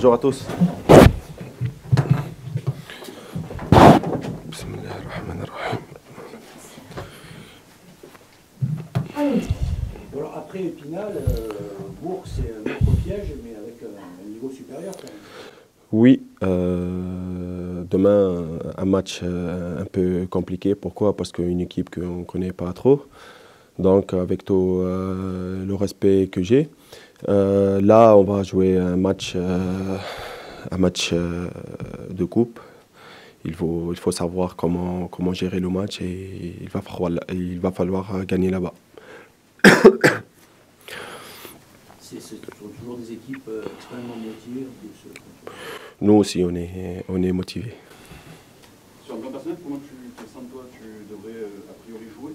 Bonjour à tous. Bon, alors après Épinal, Bourg c'est un autre piège, mais avec un niveau supérieur quand même. Oui, demain un match un peu compliqué. Pourquoi? Parce qu'une équipe qu'on ne connaît pas trop. Donc avec tout le respect que j'ai, là on va jouer un match de coupe. Il faut savoir comment gérer le match et il va falloir gagner là-bas. Ce sont toujours des équipes extrêmement motivées. Nous aussi on est motivés. Sur le plan personnel, comment quel sein de toi tu devrais a priori jouer?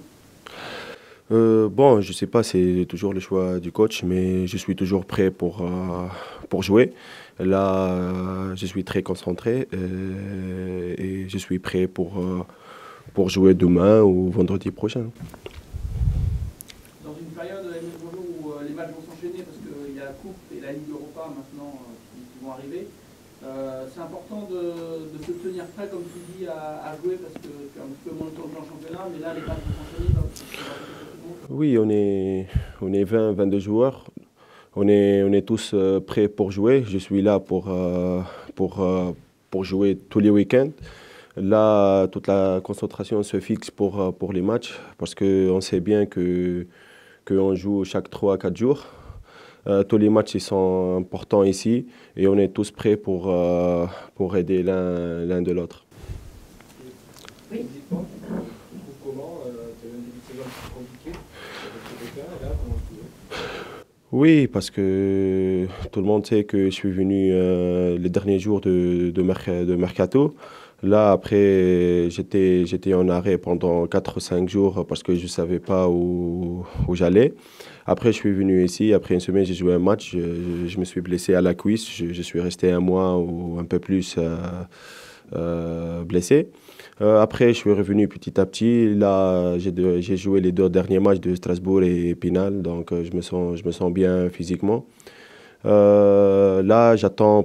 Bon, je sais pas, c'est toujours le choix du coach, mais je suis toujours prêt pour jouer. Là, je suis très concentré et je suis prêt pour jouer demain ou vendredi prochain. Dans une période, Émile Bonjour, où les matchs vont s'enchaîner parce qu'il y a la Coupe et la Ligue Europa maintenant qui vont arriver, c'est important de se tenir prêt, comme tu dis, à jouer parce que tu as un petit peu moins de temps en championnat, mais là, les matchs vont s'enchaîner. Oui, on est 20-22 joueurs. On est tous prêts pour jouer. Je suis là pour jouer tous les week-ends. Là, toute la concentration se fixe pour les matchs parce qu'on sait bien qu'on joue chaque 3 à 4 jours. Tous les matchs ils sont importants ici et on est tous prêts pour aider l'un de l'autre. Oui. Comment tu as eu un début de saison un peu compliqué avec ce départ, et là, comment tu joues? Oui, parce que tout le monde sait que je suis venu les derniers jours de Mercato. Là, après, j'étais en arrêt pendant 4 ou 5 jours parce que je ne savais pas où j'allais. Après, je suis venu ici. Après une semaine, j'ai joué un match. Je me suis blessé à la cuisse. Je suis resté un mois ou un peu plus blessé. Après, je suis revenu petit à petit. Là, j'ai joué les 2 derniers matchs de Strasbourg et Épinal. Donc, je me sens bien physiquement. Là, j'attends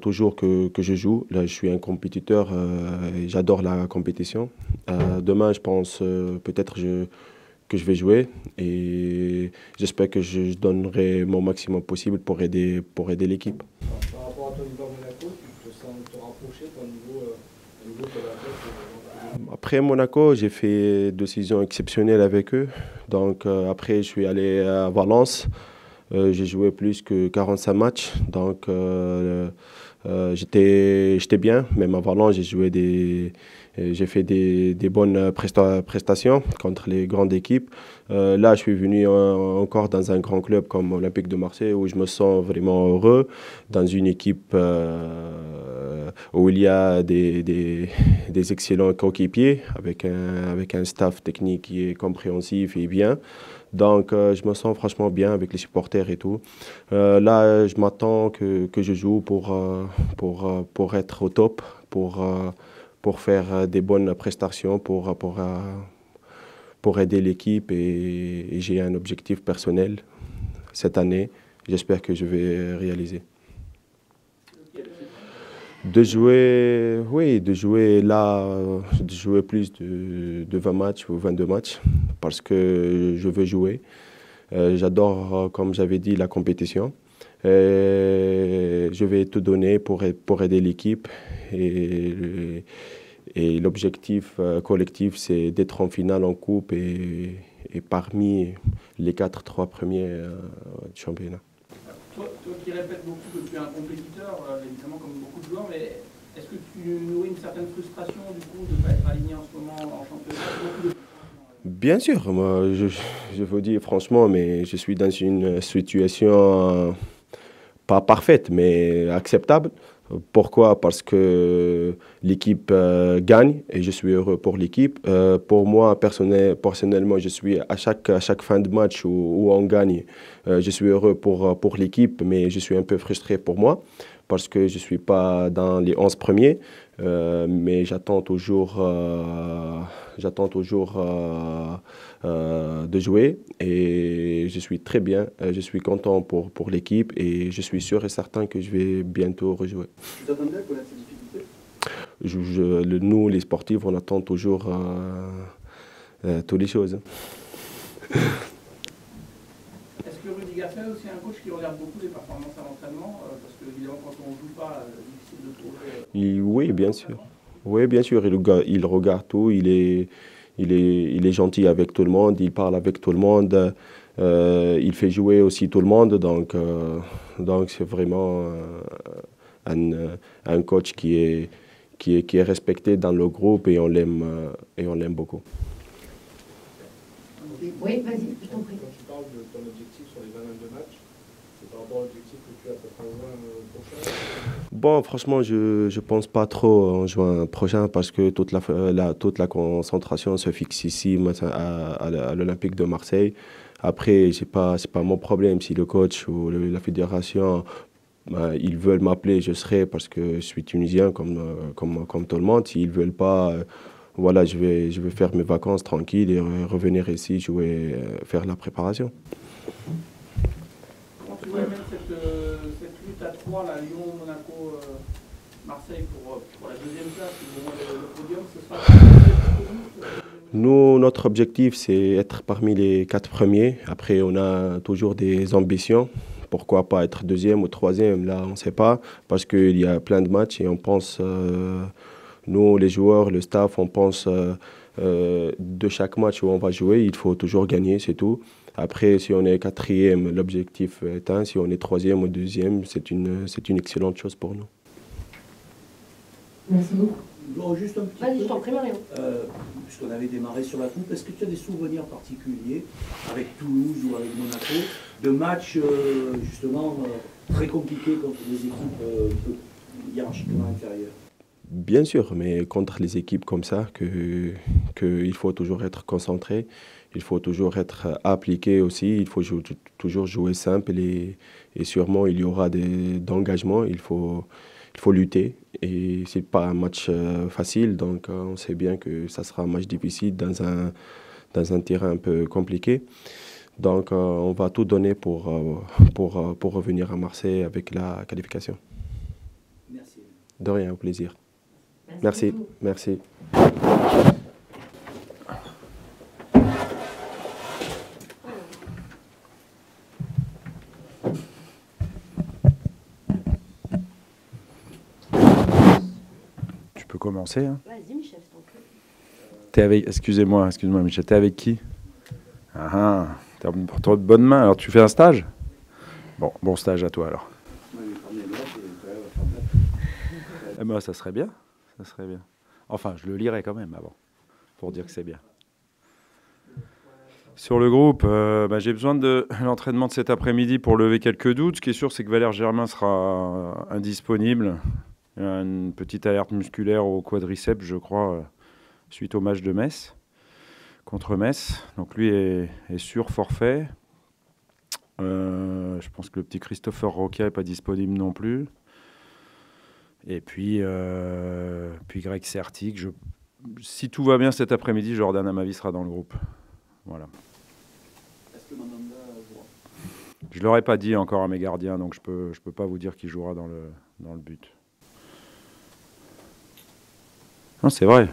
toujours que je joue. Là, je suis un compétiteur et j'adore la compétition. Demain, je pense peut-être que je vais jouer et j'espère que je donnerai mon maximum possible pour aider l'équipe. Par rapport à ton niveau à Monaco, tu te sens te rapprocher ton niveau que la Après Monaco, j'ai fait 2 saisons exceptionnelles avec eux. Donc après, je suis allé à Valence. J'ai joué plus que 45 matchs, donc j'étais bien. Même à Valence, j'ai fait des bonnes prestations contre les grandes équipes. Là, je suis venu encore dans un grand club comme Olympique de Marseille où je me sens vraiment heureux, dans une équipe où il y a des excellents coéquipiers avec un staff technique qui est compréhensif et bien. Donc, je me sens franchement bien avec les supporters et tout. Là, je m'attends que je joue pour être au top, pour faire des bonnes prestations, pour aider l'équipe et j'ai un objectif personnel cette année. J'espère que je vais réaliser. De jouer là, de jouer plus de 20 matchs ou 22 matchs parce que je veux jouer. J'adore, comme j'avais dit, la compétition. Je vais tout donner pour aider l'équipe et l'objectif collectif, c'est d'être en finale en coupe et parmi les 3 premiers du championnat. Toi qui répètes beaucoup que tu es un compétiteur, évidemment comme beaucoup de joueurs, mais est-ce que tu nourris une certaine frustration du coup de ne pas être aligné en ce moment en championnat? Bien sûr, moi je vous dis franchement, mais je suis dans une situation pas parfaite, mais acceptable. Pourquoi? Parce que l'équipe gagne et je suis heureux pour l'équipe. Pour moi, personnellement, je suis à chaque fin de match où on gagne, je suis heureux pour l'équipe, mais je suis un peu frustré pour moi parce que je ne suis pas dans les 11 premiers, mais j'attends toujours de jouer et je suis très bien, je suis content pour l'équipe et je suis sûr et certain que je vais bientôt rejouer. Tu t'attendais à connaître ces difficultés? Nous, les sportifs, on attend toujours toutes les choses. Est-ce que Rudy Garcia est aussi un coach qui regarde beaucoup les performances à l'entraînement? Parce que évidemment, quand on ne joue pas, c'est difficile de trouver. Oui, bien sûr. Oui, bien sûr, il regarde tout, il est gentil avec tout le monde, il parle avec tout le monde, il fait jouer aussi tout le monde, donc c'est vraiment un coach qui est respecté dans le groupe et on l'aime beaucoup. Oui, vas-y, je t'en prie. Quand tu parles de ton objectif sur les 22 matchs, c'est par rapport à l'objectif que tu as peut-être en juin prochain? Bon, franchement, je ne pense pas trop en juin prochain parce que toute la concentration se fixe ici à l'Olympique de Marseille. Après, c'est pas mon problème si le coach ou la fédération ils veulent m'appeler, je serai parce que je suis tunisien comme tout le monde. S'ils ne veulent pas, voilà, je vais faire mes vacances tranquilles et revenir ici jouer, faire la préparation. Comment tu vois même cette lutte à 3, là, Lyon, Monaco, Marseille pour la deuxième place, le podium, ce sera Nous, notre objectif, c'est être parmi les 4 premiers. Après, on a toujours des ambitions. Pourquoi pas être deuxième ou troisième, là, on ne sait pas, parce qu'il y a plein de matchs et on pense, nous, les joueurs, le staff, on pense de chaque match où on va jouer, il faut toujours gagner, c'est tout. Après, si on est quatrième, l'objectif est atteint. Si on est troisième ou deuxième, c'est une excellente chose pour nous. Merci beaucoup. Bon, juste un petit Vas-y, peu, je t'en prie, Marion. puisqu'on avait démarré sur la coupe, est-ce que tu as des souvenirs particuliers avec Toulouse ou avec Monaco, de matchs justement très compliqués contre des équipes hiérarchiquement inférieures? Bien sûr, mais contre les équipes comme ça, il faut toujours être concentré, il faut toujours être appliqué aussi, il faut toujours jouer simple et sûrement il y aura d'engagement, il faut lutter. Et ce n'est pas un match facile, donc on sait bien que ça sera un match difficile dans un terrain un peu compliqué. Donc on va tout donner pour revenir à Marseille avec la qualification. Merci. De rien, au plaisir. Merci. Merci. Tu peux commencer. Hein. Vas-y, Michel, s'il t'en plaît. Excusez-moi, Michel, t'es avec qui? T'es pour de bonnes mains. Alors, tu fais un stage? Bon stage à toi, alors. Eh ben, ça serait bien. Ça serait bien. Enfin, je le lirai quand même avant, pour dire que c'est bien. Sur le groupe, j'ai besoin de l'entraînement de cet après-midi pour lever quelques doutes. Ce qui est sûr, c'est que Valère Germain sera indisponible. Il a une petite alerte musculaire au quadriceps, je crois, suite au match de Metz, contre Metz. Donc lui est sûr forfait. Je pense que le petit Christopher Roca n'est pas disponible non plus. Et puis Greg Sertic. Si tout va bien cet après-midi, Jordan Amavi sera dans le groupe. Voilà. Est-ce que Mandanda jouera? Je ne l'aurais pas dit encore à mes gardiens, donc je peux pas vous dire qui jouera dans le but. Non, c'est vrai.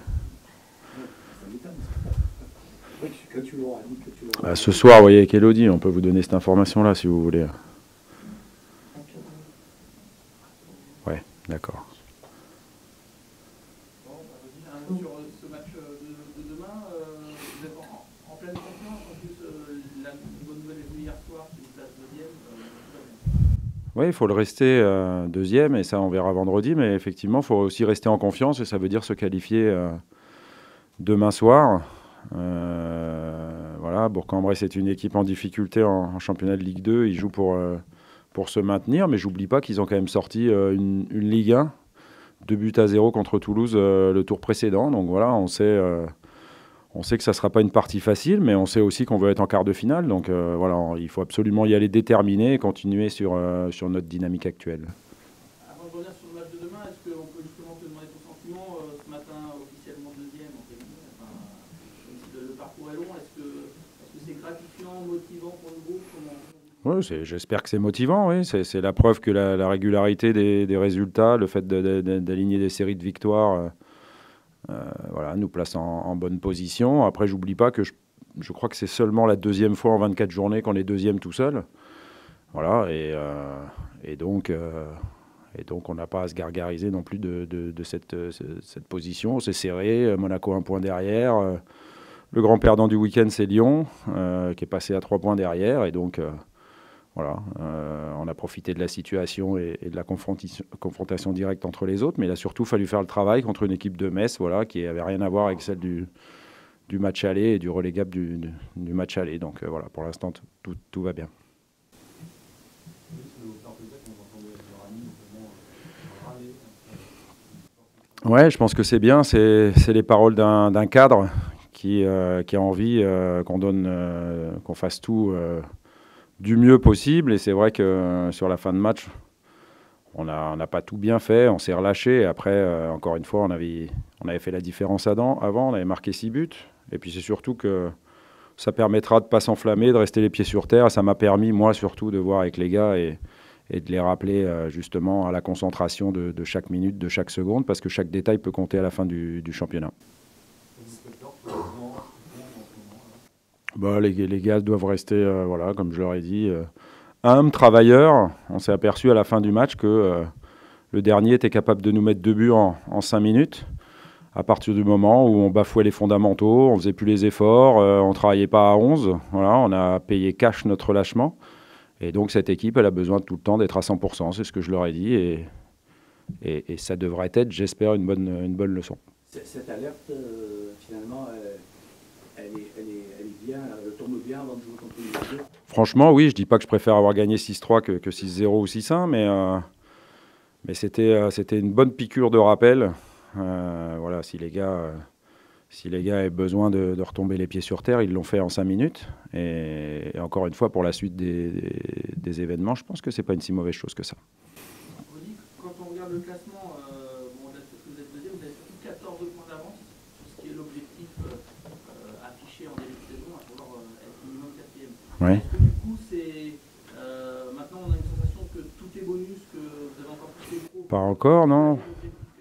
Ce soir, vous voyez, avec Elodie, on peut vous donner cette information-là si vous voulez. Ouais, d'accord. Bon, sur ce match de demain, vous êtes en pleine confiance. En plus, la bonne nouvelle est venue hier soir, c'est une place deuxième. Oui, il faut le rester deuxième, et ça, on verra vendredi. Mais effectivement, il faut aussi rester en confiance, et ça veut dire se qualifier demain soir. Voilà, Bourg-en-Bresse est une équipe en difficulté en championnat de Ligue 2. Ils jouent pour se maintenir, mais j'oublie pas qu'ils ont quand même sorti une Ligue 1, 2-0 contre Toulouse le tour précédent. Donc voilà, on sait que ça ne sera pas une partie facile, mais on sait aussi qu'on veut être en quart de finale. Donc voilà, il faut absolument y aller déterminé et continuer sur notre dynamique actuelle. Avant de gratifiant, motivant pour le groupe? Ouais, j'espère que c'est motivant, oui. C'est la preuve que la régularité des résultats, le fait d'aligner des séries de victoires, voilà, nous place en bonne position. Après, j'oublie pas que je crois que c'est seulement la deuxième fois en 24 journées qu'on est deuxième tout seul. Voilà, et donc on n'a pas à se gargariser non plus de cette position. C'est serré, Monaco 1 point derrière. Le grand perdant du week-end, c'est Lyon, qui est passé à 3 points derrière. Et donc, voilà, on a profité de la situation et de la confrontation directe entre les autres. Mais il a surtout fallu faire le travail contre une équipe de Metz, voilà, qui n'avait rien à voir avec celle du match aller et du relégable du match aller. Donc voilà, pour l'instant, tout va bien. Ouais, je pense que c'est bien. C'est les paroles d'un cadre qui a envie qu'on fasse tout du mieux possible. Et c'est vrai que sur la fin de match, on n'a pas tout bien fait. On s'est relâché. Après, encore une fois, on avait fait la différence avant. On avait marqué 6 buts. Et puis c'est surtout que ça permettra de ne pas s'enflammer, de rester les pieds sur terre. Ça m'a permis, moi surtout, de voir avec les gars et de les rappeler justement à la concentration de chaque minute, de chaque seconde, parce que chaque détail peut compter à la fin du championnat. Bah, les gars doivent rester, voilà, comme je leur ai dit, humbles, travailleurs. On s'est aperçu à la fin du match que le dernier était capable de nous mettre 2 buts en 5 minutes. À partir du moment où on bafouait les fondamentaux, on ne faisait plus les efforts, on ne travaillait pas à 11. Voilà, on a payé cash notre lâchement. Et donc cette équipe, elle a besoin tout le temps d'être à 100%, c'est ce que je leur ai dit. Et ça devrait être, j'espère, une bonne leçon. Cette alerte, finalement, elle est bien, elle tombe bien avant de jouer contre les autres. Franchement, oui, je ne dis pas que je préfère avoir gagné 6-3 que 6-0 ou 6-1, mais c'était une bonne piqûre de rappel. Voilà, si les gars avaient besoin de retomber les pieds sur terre, ils l'ont fait en 5 minutes. Et encore une fois, pour la suite des événements, je pense que c'est pas une si mauvaise chose que ça. Quand on regarde le classement, bon, là, vous êtes deuxième, vous avez surtout 14 points d'avance, ce qui est l'objectif affiché en début de saison, à pouvoir être minimum 4e. Ouais. Est-ce que du coup, maintenant on a une sensation que tout est bonus, que vous avez encore plus les gros? Pas encore, non.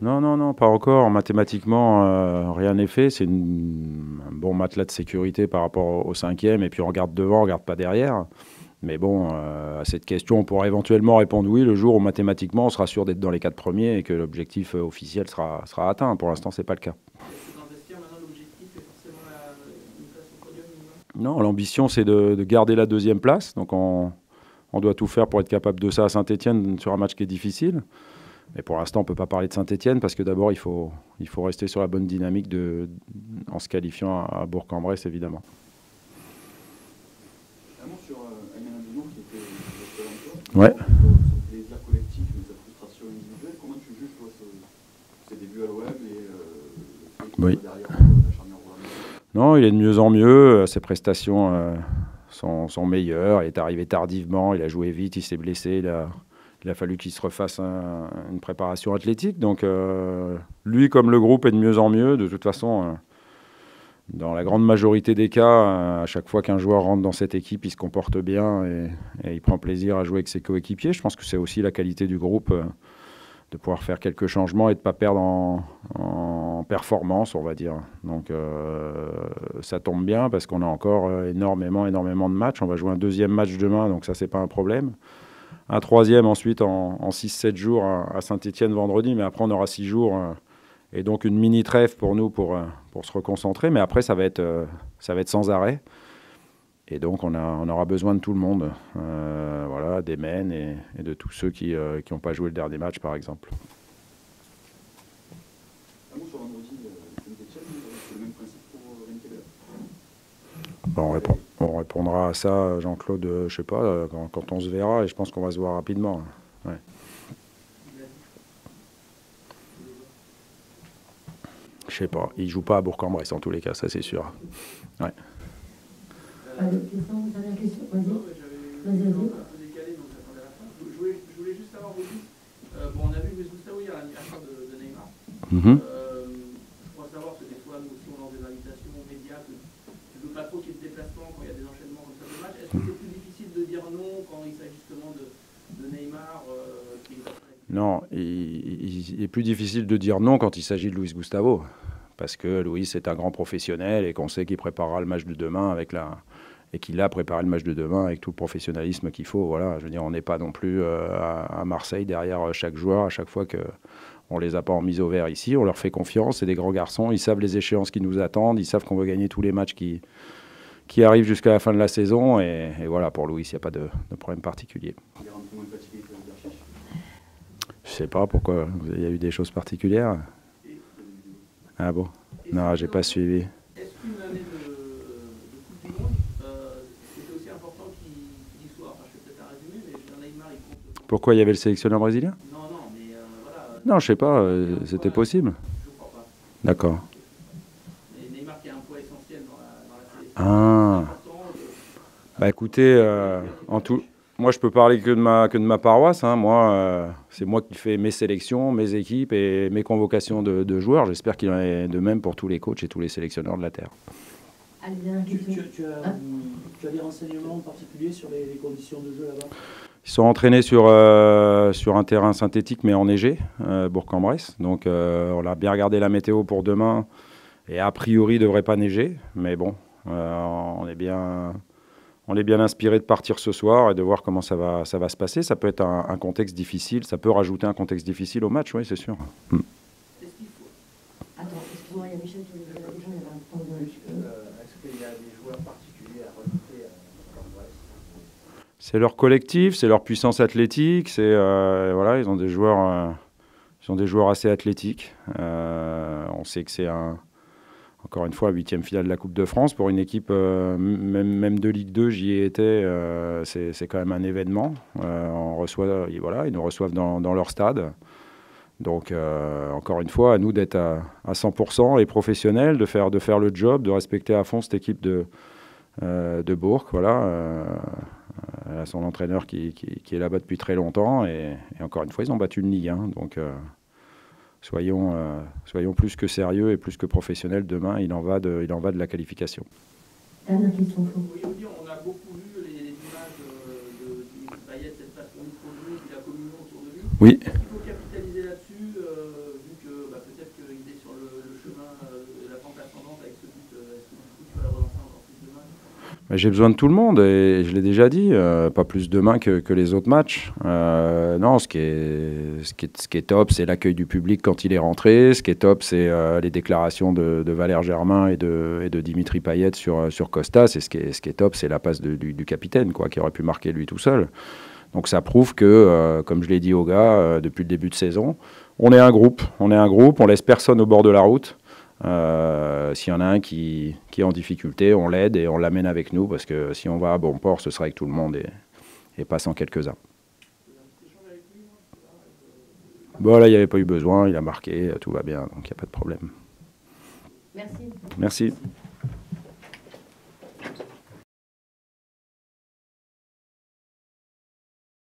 Non, pas encore. Mathématiquement, rien n'est fait. C'est un bon matelas de sécurité par rapport au 5e. Et puis on regarde devant, on regarde pas derrière. Mais bon, à cette question, on pourra éventuellement répondre oui le jour où mathématiquement on sera sûr d'être dans les 4 premiers et que l'objectif officiel sera atteint. Pour l'instant, c'est pas le cas. Est-ce que dans le vestiaire, maintenant, l'objectif est forcément une place au podium minimum? Non, l'ambition, c'est de garder la 2e place. Donc on doit tout faire pour être capable de ça à Saint-Étienne sur un match qui est difficile. Mais pour l'instant, on ne peut pas parler de Saint-Étienne parce que d'abord, il faut rester sur la bonne dynamique en se qualifiant à Bourg-en-Bresse, évidemment. Sur Emmanuel Billon, qui était votre Ouais. son plaisir collectif et sa frustration individuelle, comment tu juges toi ses débuts à l'OM et Oui. derrière la charnière Roland? Non, il est de mieux en mieux. Ses prestations sont meilleures. Il est arrivé tardivement, il a joué vite, il s'est blessé. Il a fallu qu'il se refasse une préparation athlétique. Donc, lui, comme le groupe, est de mieux en mieux. De toute façon, dans la grande majorité des cas, à chaque fois qu'un joueur rentre dans cette équipe, il se comporte bien et il prend plaisir à jouer avec ses coéquipiers. Je pense que c'est aussi la qualité du groupe de pouvoir faire quelques changements et de ne pas perdre en performance, on va dire. Donc, ça tombe bien parce qu'on a encore énormément de matchs. On va jouer un 2e match demain, donc ça, c'est pas un problème. Un 3e ensuite en 6-7 jours à Saint-Étienne vendredi, mais après on aura 6 jours et donc une mini trêve pour nous pour se reconcentrer. Mais après ça va être sans arrêt et donc on aura besoin de tout le monde, voilà, des men et de tous ceux qui n'ont pas joué le dernier match par exemple. Un mot sur vendredi, Saint-Étienne, c'est le même principe pour Rémi Keller? Bon, on répondra à ça, Jean-Claude, je sais pas, quand on se verra, et je pense qu'on va se voir rapidement. Ouais. Je sais pas, il joue pas à Bourg-en-Bresse en tous les cas, ça c'est sûr. Ouais. Dernière question, vas-y. J'avais un peu décalé, donc j'attendais la fin. Je voulais juste savoir, vous dites, bon, on a vu Luis Gustavo hier à l'anniversaire de Neymar. Je crois savoir que des fois, nous aussi, on lance des invitations aux médias, que tu ne veux pas trop qu'il y ait de déplacements quand il y a des enchaînements comme quand il s'agit justement de Neymar qui est Non, il est plus difficile de dire non quand il s'agit de Luis Gustavo. Parce que Luis est un grand professionnel et qu'on sait qu'il préparera le match de demain et qu'il a préparé le match de demain avec tout le professionnalisme qu'il faut. Voilà, je veux dire, on n'est pas non plus à Marseille derrière chaque joueur à chaque fois qu'on les a pas en mise au vert ici. On leur fait confiance, c'est des grands garçons, ils savent les échéances qui nous attendent, ils savent qu'on veut gagner tous les matchs qui arrivent jusqu'à la fin de la saison. Et voilà, pour Luis, il n'y a pas de problème particulier. Il est un peu moins fatigué que Berchiche. Je sais pas pourquoi, il y a eu des choses particulières. Ah bon? Non, j'ai pas suivi. Est-ce qu'une année de Coupe du Monde, c'était aussi important qu'il y soit? Enfin, je fais peut-être un résumé, mais Neymar, il compte. Pourquoi il y avait le sélectionneur brésilien? Non, mais voilà. Non, je sais pas, c'était possible. Je crois pas. D'accord. Et Neymar qui a un poids essentiel dans la sélection. Ah. C'est important Bah écoutez, en tout, moi je peux parler que de ma paroisse. Hein. Moi, c'est moi qui fais mes sélections, mes équipes et mes convocations de joueurs. J'espère qu'il en est de même pour tous les coachs et tous les sélectionneurs de la Terre. Allez, dernière question. Tu as des renseignements particuliers sur les conditions de jeu là-bas? Ils sont entraînés sur un terrain synthétique mais enneigé, Bourg-en-Bresse. Donc on a bien regardé la météo pour demain et a priori il ne devrait pas neiger. Mais bon, on est bien inspiré de partir ce soir et de voir comment ça va se passer. Ça peut être un contexte difficile, ça peut rajouter un contexte difficile au match, oui, c'est sûr. Est-ce qu'il faut Attends, excuse-moi, il y a Michel qui veut dire il y avait un point de... Est-ce qu'il y a des joueurs particuliers à rajouter à Bourg-en-Bresse? C'est leur collectif, c'est leur puissance athlétique. Voilà, ils ont des joueurs assez athlétiques. On sait que c'est encore une fois, 8e finale de la Coupe de France. Pour une équipe, même de Ligue 2, j'y ai été, c'est quand même un événement. Ils nous reçoivent dans leur stade. Donc, encore une fois, à nous d'être à 100% et professionnels, de faire le job, de respecter à fond cette équipe de Bourg. Voilà. Elle a son entraîneur qui est là-bas depuis très longtemps. Et encore une fois, ils ont battu une Ligue 1. Donc, soyons plus que sérieux et plus que professionnels. Demain, il en va de la qualification. Dernière question, Flo. Oui, on a beaucoup vu les images de Dimitri Payet, cette façon de produire, puis la communion autour de lui. Oui. Est-ce qu'il faut capitaliser là-dessus, vu que peut-être qu'il est sur le chemin de la pente ascendante avec ce but? Est-ce que du coup tu vas le relancer encore plus demain? J'ai besoin de tout le monde et je l'ai déjà dit, pas plus demain que les autres matchs. Non, ce qui est top, c'est l'accueil du public quand il est rentré. Ce qui est top, c'est les déclarations de Valère Germain et de Dimitri Payet sur Costas. Et ce qui est top, c'est la passe du capitaine, quoi, qui aurait pu marquer lui tout seul. Donc ça prouve que, comme je l'ai dit aux gars depuis le début de saison, on est un groupe, on laisse personne au bord de la route. S'il y en a un qui est en difficulté, on l'aide et on l'amène avec nous parce que si on va à bon port, ce sera avec tout le monde et pas sans quelques-uns. Bon, là, il n'y avait pas eu besoin, il a marqué, tout va bien, donc il n'y a pas de problème. Merci. Merci.